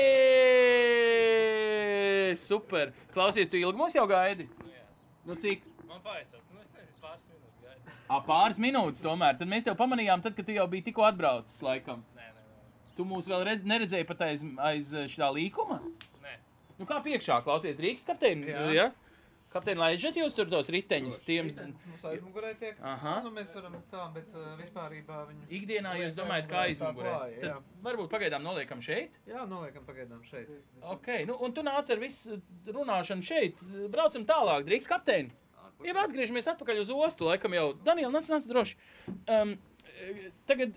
Super! Klausies, tu ilgi mūs jau gaidi? Jā. Cik? Man paveicās, es nezinu, pāris minūtes gaidi. Pāris minūtes tomēr. Tad mēs tev pamanījām, tad, kad tu jau biji tikko atbraucis, laikam. Nē. Tu mūs vēl neredzēji pat aiz šitā līkuma? Nē. Kā piekšā, klausies, drīkst, kapteini? Jā. Kapteini, laižat jūs tur tos riteņus? Mums aizmugurē tiek. Aha. Mēs varam tā, bet vispārībā viņu... Ikdienā jūs domājat, kā aizmugurē? Tad varbūt pagaidām noliekam šeit? Jā, noliekam pagaidām šeit. Ok, un tu nāc ar visu runāšanu šeit. Braucam tālāk, drīkst, kapteini? Jeb atgriežamies atpakaļ uz ostu, laikam jau. Daniel, nāc droši. Tagad,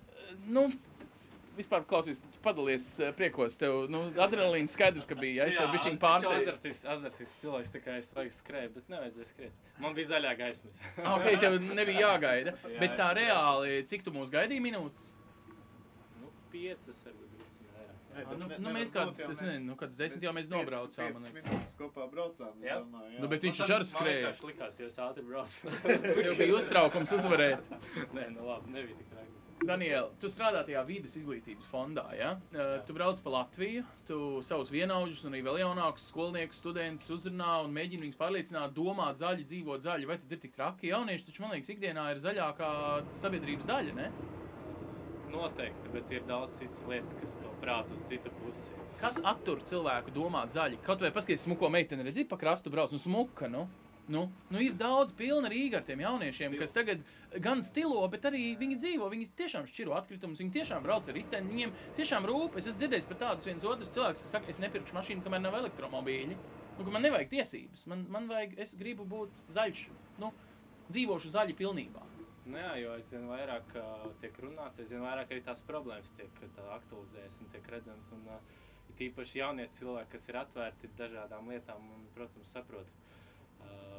vispār, klausies, tu padalies priekos, tev, adrenalīns skaidrs, ka bija, ja? Es tev bišķiņ pārsteidzu. Azartis cilvēks, tikai es vajag skrēt, bet nevajadzēja skrēt. Man bija zaļā gaismas. Ok, tev nebija jāgaida, bet tā reāli, cik tu mūs gaidīji minūtes? 5 varbūt visim vairāk. Mēs kāds, es nezinu, kāds 10 jau mēs nobraucām, man liekas. 5 minūtes kopā braucām, jā? Bet viņš ar skrēja. Man vienkārši likās, jo es ātri braucu. Tev bija uztraukums uzvarēt. Nē, labi, nebija tik traki. Daniel, tu strādā tajā vides izglītības fondā, ja? Tu brauc pa Latviju, tu savus vienaudžus un arī vēl jaunākus skolniekus, studentus uzrunā un mēģini viņus pārliecināt, domāt zaļi, dzīvot zaļi. Vai tad ir tik traki? Jaunieši taču, man liekas, ikdienā ir zaļākā sabiedrības daļa, ne? Noteikti, bet ir daudz citas lietas, kas to prāt uz citu pusi. Kas attur cilvēku domāt zaļi? Kaut vai paskaties smuko meiteni, redzi, pa krastu brauc, smuka, Nu, ir daudz pilna Rīga ar tiem jauniešiem, kas tagad gan stilo, bet arī viņi dzīvo, viņi tiešām šķiro atkritumus, viņi tiešām brauc ar riteni, viņiem tiešām rūp. Es esmu dzirdējis par tādus viens otrs cilvēks, kas saka, es nepirkšu mašīnu, kamēr nav elektromobīļi. Nu, ka man nevajag tiesības, man vajag, es gribu būt zaļš, nu, dzīvošu zaļi pilnībā. Nu jā, jo aizvien vairāk tiek runāts, aizvien vairāk arī tās problēmas tiek aktualizējas un tiek redzams. Un tīpaši jaunie cilvēki, kas ir atvērti dažādām lietām un, protams, saprot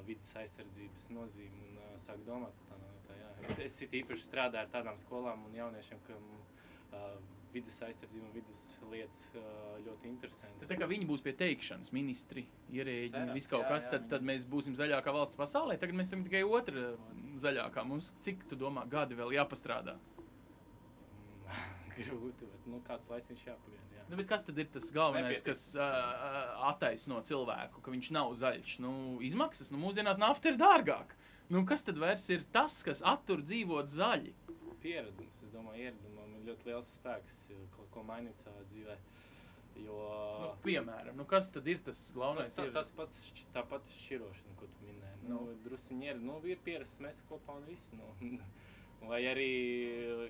vidas aizsardzības nozīmi un sāk domāt par tādām lietām. Jā. Es īpaši strādāju ar tādām skolām un jauniešiem, kam vidas aizsardzība un vidas lietas ļoti interesanti. Tā kā viņi būs pie teikšanas, ministri, ierēģi, viss kaut kas, tad mēs būsim zaļākā valsts pasaulē. Tagad mēs esam tikai otra zaļākā. Mums cik, tu domā, gadi vēl jāpastrādā? Grūti, bet kāds laiks viņš jāpagaida. Jā. Nu, bet kas tad ir tas galvenais, kas attaisno cilvēku, ka viņš nav zaļš? Nu, izmaksas, mūsdienās nafta ir dārgāk. Nu, kas tad vairs ir tas, kas attur dzīvot zaļi? Pieredums, es domāju, ieradumam ir ļoti liels spēks kaut ko mainīt savā dzīvē. Jo... Piemēram, kas tad ir tas galvenais? Tā pati šķirošana, ko tu minēji. Drusiņi ir pierasts mēs kopā un viss. Vai arī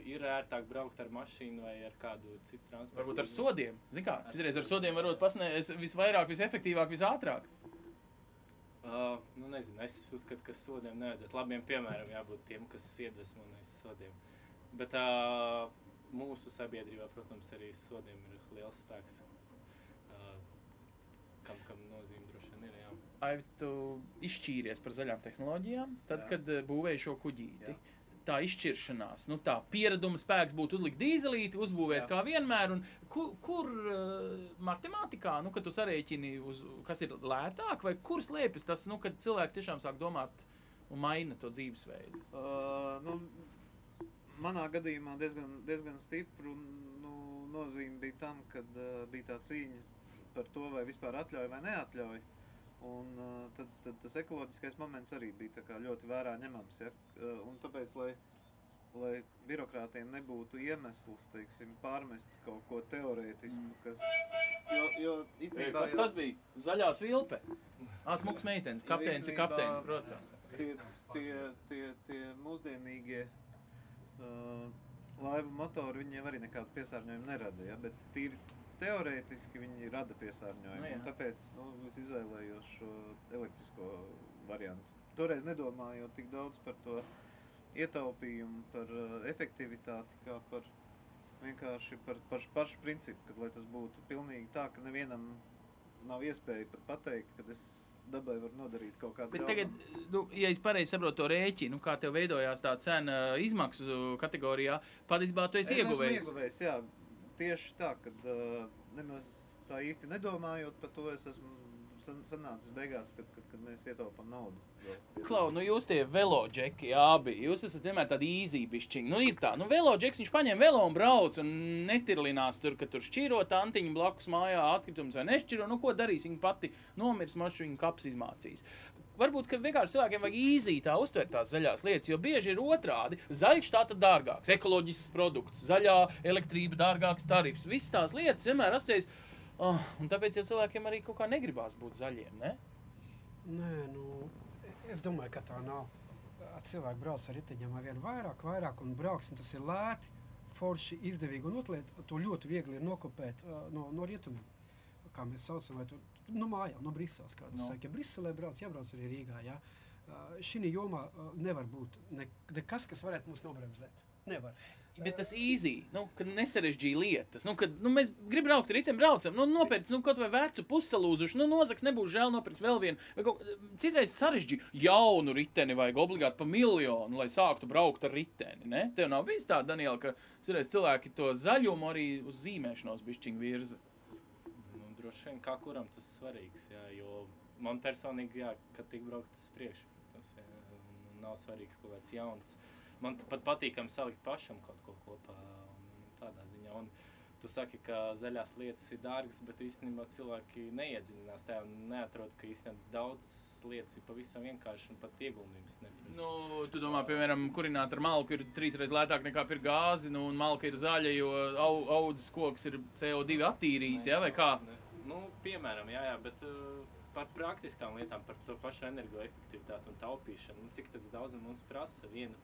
ir ērtāk braukt ar mašīnu vai ar kādu citu transportu. Varbūt ar sodiem. Zini kā, citreiz ar sodiem varot pasniegt visvairāk, visefektīvāk, visātrāk. Nezinu, es uzskatu, ka sodiem nevajadzētu. Labiem piemēram jābūt tiem, kas iedvesmo nevis sodiem. Bet mūsu sabiedrībā, protams, arī sodiem ir liels spēks. Kam nozīme droši vien ir, jā. Aivi, tu izšķīries par zaļām tehnoloģijām, tad, kad būvēji šo kuģīti. Jā. Tā izšķiršanās, tā piereduma spēks būtu uzlikt dīzelīti, uzbūvēt kā vienmēr, un kur matemātikā, kad tu sarēķini, kas ir lētāk, vai kur slēpjas tas, kad cilvēks tiešām sāk domāt un maina to dzīvesveidu? Manā gadījumā diezgan stipru nozīme bija tam, kad bija tā cīņa par to, vai vispār atļauj vai neatļauj. Un tad tas ekoloģiskais moments arī bija tā kā ļoti vērā ņemams. Ja? Un tāpēc, lai birokrātiem nebūtu iemesls, teiksim, pārmest kaut ko teorētisku, kas... Jo īstenībā... Kas tas bija? Zaļā svilpe? Smuks meitenes, kapteinis ir kapteinis, protams. Tie mūsdienīgie laivu motori, viņiem arī nekādu piesārņojumu nerada, ja? Bet tīri teorētiski viņi rada piesārņojumu, un tāpēc es izvēlējos šo elektrisko variantu. Toreiz nedomājot tik daudz par to ietaupījumu, par efektivitāti, kā par vienkārši par pašu principu, kad lai tas būtu pilnīgi tā, ka nevienam nav iespēja pat pateikt, kad es dabai varu nodarīt kaut kādu Bet tagad, ja es pareizi saprotu to rēķinu, kā tev veidojās tā cena izmaksu kategorijā, patiesībā tu esi ieguvējis. Es esmu ieguvējis, jā. Tieši tā, kad nemaz tā īsti nedomājot par to, es esmu sanācis beigās, kad mēs ietaupam naudu. Klau, jūs tie velodžeki abi, jūs esat vienmēr tādi easy bišķiņi. Ir tā, velodžeks, viņš paņem velo un brauc un netirlinās tur, ka tur šķiro tantiņu blakus mājā atkritums vai nešķiro, ko darīs, viņa pati nomirs, mašu viņa kaps izmācīs. Varbūt, ka vienkārši cilvēkiem vajag easy tā uztvert tās zaļās lietas, jo bieži ir otrādi. Zaļš tātad dārgāks, ekoloģisks produkts, zaļā elektrība dārgāks tarifs. Visas tās lietas vienmēr asociējas, un tāpēc jau cilvēkiem arī kaut kā negribās būt zaļiem, ne? Nē, es domāju, ka tā nav. Cilvēki brauc ar riteņiem vien vairāk un brauks, un tas ir lēti, forši, izdevīgi, un otliet, to ļoti viegli ir nokopēt no rietumiem. Kā mēs saucam, vai mājā, no Briseles, kā tas saka. Ja Briselē brauc, jābrauc arī Rīgā, jā. Šī jomā nevar būt nekas, kas varētu mūs nobremzēt. Nevar. Bet tas easy, kad nesarežģīja lietas, kad mēs gribam braukt ar riteni, braucam, nopērc, kaut vai vecu pussalūzušu, nozaks nebūs žēl nopērc vēl vienu, vai citreiz sarežģīja jaunu riteni vajag obligāti pa 1 miljonu, lai sāktu braukt ar riteni, ne? Tev nav bijis tā, Daniela, ka citreiz cilvēki to zaļumu arī uz zīmēšanos bišķiņu virza? Droši vien kā kuram tas svarīgs, jā, jo man personīgi, jā, kad tiek brauktas priekš, tas nav svarīgs kaut kāds jauns. Man pat patīkam salikt pašam kaut ko kopā tādā ziņā. Un tu saki, ka zaļās lietas ir dārgas, bet īstenībā cilvēki neiedziļinās tajā un neatrod, ka īstenībā daudz lietas ir pavisam vienkārši un pat ieguldījums neprasa. Tu domā, piemēram, kurināt ar malku ir 3 reizes lētāk nekā pirkt gāzi, un malka ir zaļa, jo audzes koks ir CO2 attīrījis, jā, vai kā? Piemēram, jā, bet par praktiskām lietām, par to pašu energoefektivitāti un taupīšanu. Cik daudz mums prasa vienu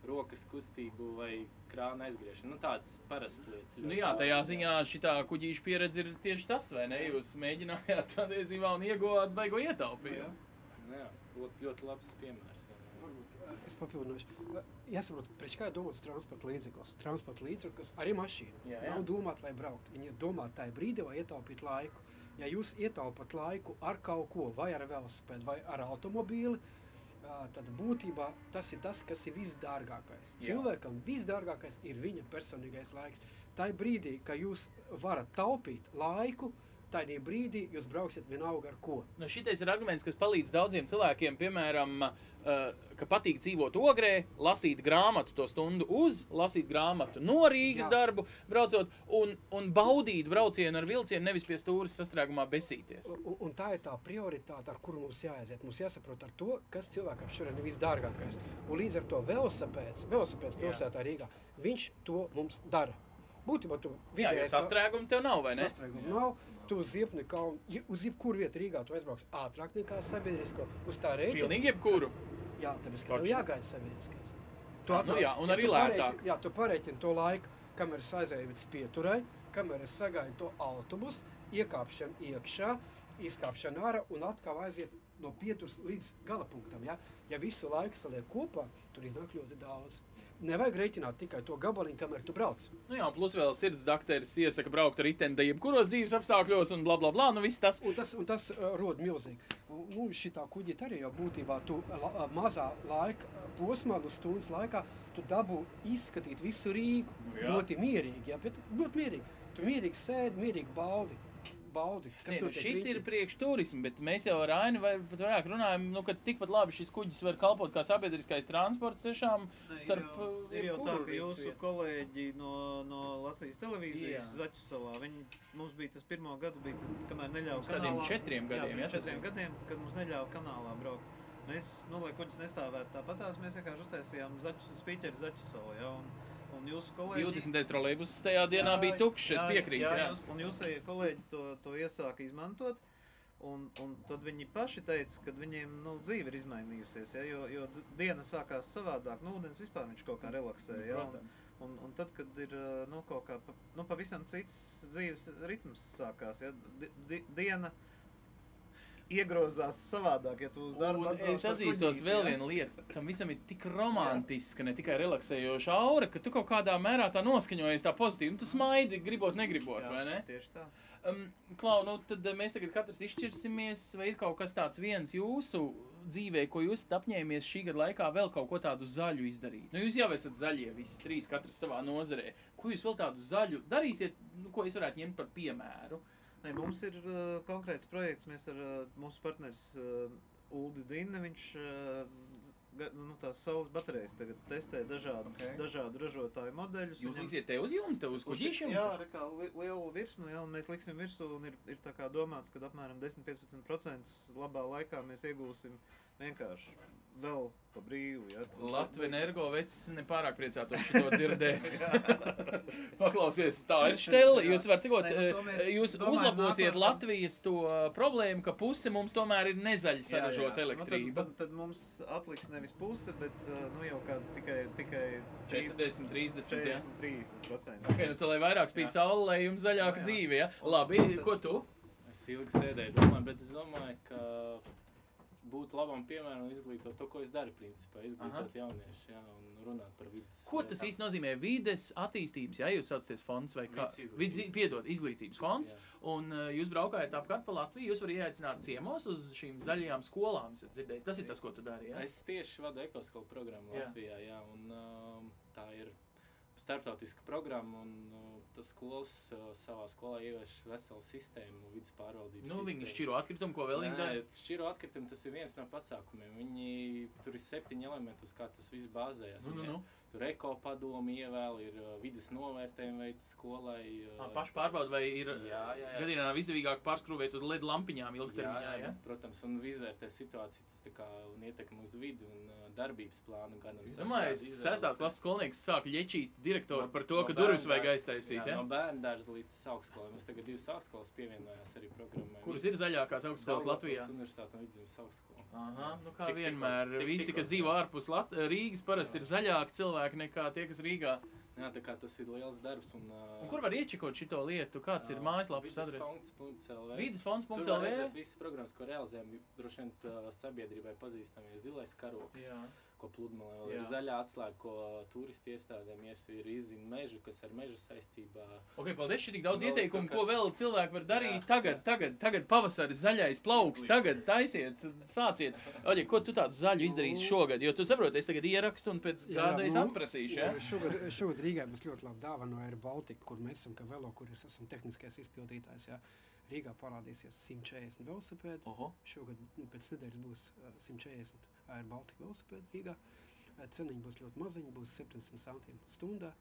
rokas kustību vai krāna aizgriešanu. Tādas parastas lietas. Jā, tajā ziņā šitā kuģīša pieredze ir tieši tas, vai ne? Jūs mēģinājāt patiesībā un ieguvāt baigo ietaupījumu. Jā, ļoti labs piemērs. Es papildināšu. Jāsaprot, priekš kā ir domāts transporta līdzeklis. Transporta līdzeklis arī mašīna. Nav domāta, lai braukt. Viņi ir domāti tajā brīdī, lai ietaupīt laiku. Ja jūs ietaupat laiku ar kaut ko, vai ar velosipēdu, vai ar automobīli, tad būtībā tas ir tas, kas ir visdārgākais. Cilvēkam visdārgākais ir viņa personīgais laiks. Tā brīdī, ka jūs varat taupīt laiku, tādā brīdī jūs brauksiet vienalga ar ko. Šitais ir arguments, kas palīdz daudziem cilvēkiem, piemēram, ka patīk dzīvot Ogrē, lasīt grāmatu to stundu lasīt grāmatu no Rīgas darbu, braucot, un baudīt braucienu ar vilcienu, nevis pie stūres sastrēgumā besīties. Un tā ir tā prioritāte, ar kuru mums jāaiziet. Mums jāsaprot ar to, kas cilvēkam šodien ir visdārgākais. Un līdz ar to velosipēds pilsētā Rīgā, viņš to mums dara. Būtībā tu vidēji sastrēgumu tev nav, vai ne? Sastrēgumu nav. Tu uz jebkuru vietu Rīgā tu aizbrauks ātrāk nekā sabiedrisko. Uz tā rēķina. Pilnīgi jebkuru. Jā, tāpēc, ka tev jāgaida sabiedriskais. Un arī lētāk. Jā, tu parēķini to laiku, kamēr es aizēju līdz pieturai, kamēr es sagaidu to autobusu, iekāpšanu iekšā, izkāpšanu ārā un atkal aiziet no pieturas līdz galapunktam. Ja visu laiku saliek kopā, tur iznāk ļoti daudz. Nevajag rēķināt tikai to gabaliņu, kamēr tu brauc. Jā, plus vēl sirds dakteris iesaka braukt ar riteni jebkuros dzīves apstākļos un blablabla, viss tas. Un tas rod milzīgi. Šitā kuģita arī jau būtībā tu mazā laika posmā, no stundas laikā, tu dabū izskatīt visu Rīgu. Ļoti mierīgi, bet ļoti mierīgi. Tu mierīgi sēdi, mierīgi baudi. Šis ir priekš turismu, bet mēs jau ar Aini vairāk runājam, ka tikpat labi šis kuģis var kalpot kā sabiedriskais transports tiešām starp... Ir jau tā, ka jūsu kolēģi no Latvijas televīzijas Zaķusalā, mums bija tas pirmo gadu, kamēr neļauj kanālā... 4 gadiem, jā? 4 gadiem, kad mums neļauj kanālā braukt. Mēs, lai kuģis nestāvētu tāpatās, mēs vienkārši uztaisījām spīķeri Zaķusalā, jā, un jūsu kolēģi... 20. trolejbus tajā dienā bija tukšs, es piekrītu. Un jūsu kolēģi to iesāka izmantot, un tad viņi paši teica, ka viņiem dzīve ir izmainījusies, jo diena sākās savādāk, ūdens vispār viņš kaut kā relaksē, un tad, kad ir kaut kā pavisam cits dzīves ritms sākās, diena iegrozās savādāk, ja tu uz darbu atbrauc. Es atzīstos vēl vienu lietu. Tam visam ir tik romantiska, ne tikai relaksējoša aura, ka tu kaut kādā mērā tā noskaņojies tā pozitīvi. Tu smaidi, gribot, negribot, vai ne? Tieši tā. Klau, tad mēs tagad katrs izšķirsimies, vai ir kaut kas tāds viens jūsu dzīvē, ko jūs esat apņēmies šī gada laikā vēl kaut ko tādu zaļu izdarīt. Jūs jau esat zaļie, visi 3, katrs savā nozarē. Ko jūs vēl tādu zaļu darīsiet, ko es varētu ņemt par piemēru? Mums ir konkrēts projekts, mēs ar mūsu partneris Uldis Dinne, viņš tās saules baterijas tagad testē dažādu ražotāju modeļus. Jūs liksiet te uz jumta, uz kuģīšiem? Jā, kā lielu virsmu, un mēs liksim virsū, un ir tā kā domāts, ka apmēram 10–15% labā laikā mēs iegūsim vienkārši vēl pa brīvu. Latvijas Energo vecs nepārāk priecātos šito dzirdēt. Paklausies, tā ir šteli. Jūs varat cikot, jūs uzlabosiet Latvijas to problēmu, ka puse mums tomēr ir nezaļa saražot elektrību. Tad mums atliks nevis puse, bet jau kā tikai 40–30%. Tad lai vairāk spīd saule, lai jums zaļāka dzīve, ja? Labi, ko tu? Es ilgi sēdēju, domāju, bet es domāju, ka būtu labam piemēram izglītot to, ko es daru, principā, izglītot jaunieši, un runāt par vidas... Ko tas īsti nozīmē? Vides attīstības, jūs saucaties fonds vai kā? Izglītības fonds, un jūs braukājat apkārt pa Latviju, jūs varat ieaicināt ciemos uz šīm zaļajām skolām, esat dzirdējis. Tas ir tas, ko tu dari, jā? Es tieši vadu ekoskolu programmu Latvijā, un tā ir starptautiska programma, un tas skolas savā skolā ievieš veselu sistēmu, vidas pārvaldības sistēmu. Viņi šķiro atkritumu, ko vēl viņi dara? Šķiro atkritumu, tas ir viens no pasākumiem. Tur ir 7 elementi, uz kā tas viss bāzējās. tur ekopadomi ievēl, ir vides novērtējumi veids skolai. Paši pārbauda, vai ir gadījumā nav izdevīgāk pārskrūvēt uz LED lampiņām ilgtermiņā, jā? Protams, un izvērtē situāciju, tas tā kā un ietekmi uz vidi un darbības plānu ganam. Es domāju, 6. klases skolnieks sāk ļečīt direktoru par to, ka durvis vajag aiztaisīt, ja? No bērndārza līdz augstskolai. Mums tagad 2 augstskolas pievienojās arī programmai. Kuras ir zaļākās augstskolas Latvijā? Universitāte un Vidzemes augstskola. Aha, nu kā vienmēr, visi, kas dzīvo ārpus Rīgas, parasti ir zaļāki cilvēki nekā tie, kas Rīgā. Jā, tā kā tas ir liels darbs. Un kur var iečikot šito lietu? Kāds ir mājaslapas adrese? Videsfonds.lv. Videsfonds.lv. Tur var redzēt visas programmas, ko realizējam. Droši vien sabiedrībai pazīstamie Zilais karoks, ko pludmalē vēl ir zaļā atslēga, ko turisti iestādēm ir izzina mežu, kas ar mežu saistībā. Ok, paldies, šī tik daudz ieteikumu, ko vēl cilvēki var darīt tagad pavasaris zaļais plauks, tagad taisiet, sāciet. Oļi, ko tu tādu zaļu izdarīsi šogad? Jo tu saproti, es tagad ierakstu un pēc kādreiz atprasīšu, ja? Šogad Rīgā mēs ļoti labi dāvano Air Baltica, kur mēs esam, ka velokurjers esam tehniskais izpildītājs, jā. Rīgā parādīsies 140 velosipēdi. Šogad pēc nedēļas būs 140 Air Baltica velosipēdi Rīgā. Ceniņi būs ļoti maziņi, būs 70 centiem stundā.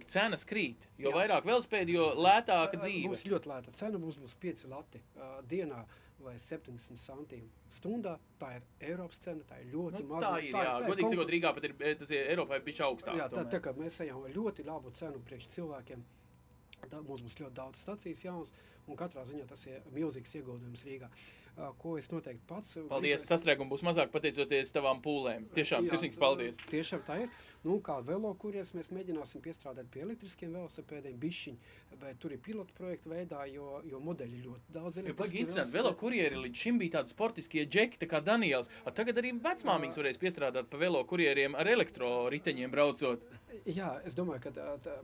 Cenas krīt, jo vairāk velosipēdi, jo lētāka dzīve. Būs ļoti lēta cena, būs 5 lati dienā vai 70 centiem stundā. Tā ir Eiropas cena, tā ir ļoti maza. Tā ir, jā. Godīgi sakot, Rīgā pat tas ir Eiropai bišķi augstāk. Jā, tā kā mēs ejam ļoti labu cenu priekš cilvēkiem. Mums būs ļoti daudz stacijas jaunas, un katrā ziņā tas ir milzīgs ieguldījums Rīgā. Ko es noteikti pats... Paldies, sastrēgumu būs mazāk pateicoties tavām pūlēm. Tiešām, sirsnīgs paldies. Tiešām tā ir. Nu, kā velokurjers mēs mēģināsim piestrādāt pie elektriskiem velosipēdiem bišķiņ, bet tur ir pilotu projektu veidā, jo modeļi ļoti daudz elektriskie velosipēdi. Velokurjeri līdz šim bija tādi sportiskie džeki, tā kā Daniels. Tagad arī vecmāmiņas varēs piestrādāt pa velokurjeriem ar elektroriteņiem braucot. Jā, es domāju,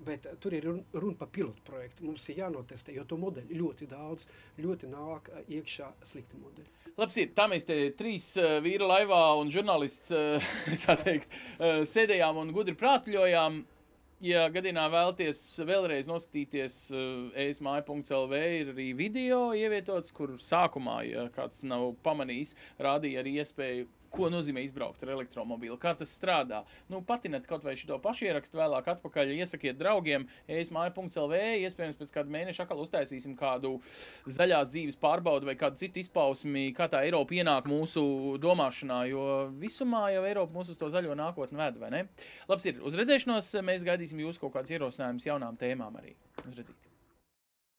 bet tur ir runa par pilotu projektu. Mums ir jānotestē, jo to modeļi ļoti daudz, ļoti nāk iekšā slikti modeļi. Labs ir, tā mēs te 3 vīra laivā un žurnālists, tā teikt, sēdējām un gudri prātļojām. Ja gadījumā vēlaties vēlreiz noskatīties esmāja.lv, ir arī video ievietots, kur sākumā, ja kāds nav pamanījis, rādīja arī iespēju, ko nozīmē izbraukt ar elektromobīlu, kā tas strādā. Nu, patinat kaut vai šito pašu ierakstu vēlāk atpakaļ, iesakiet draugiem esmāja.lv, iespējams pēc kādu mēnešu atkal uztaisīsim kādu zaļās dzīves pārbaudu vai kādu citu izpausmi, kā tā Eiropa ienāk mūsu domāšanā, jo visumā jau Eiropa mūs uz to zaļo nākotni ved, vai ne? Labs ir, uz redzēšanos mēs gaidīsim jūs kaut kāds ierosinājums jaunām tēmām arī. Uz redzīt.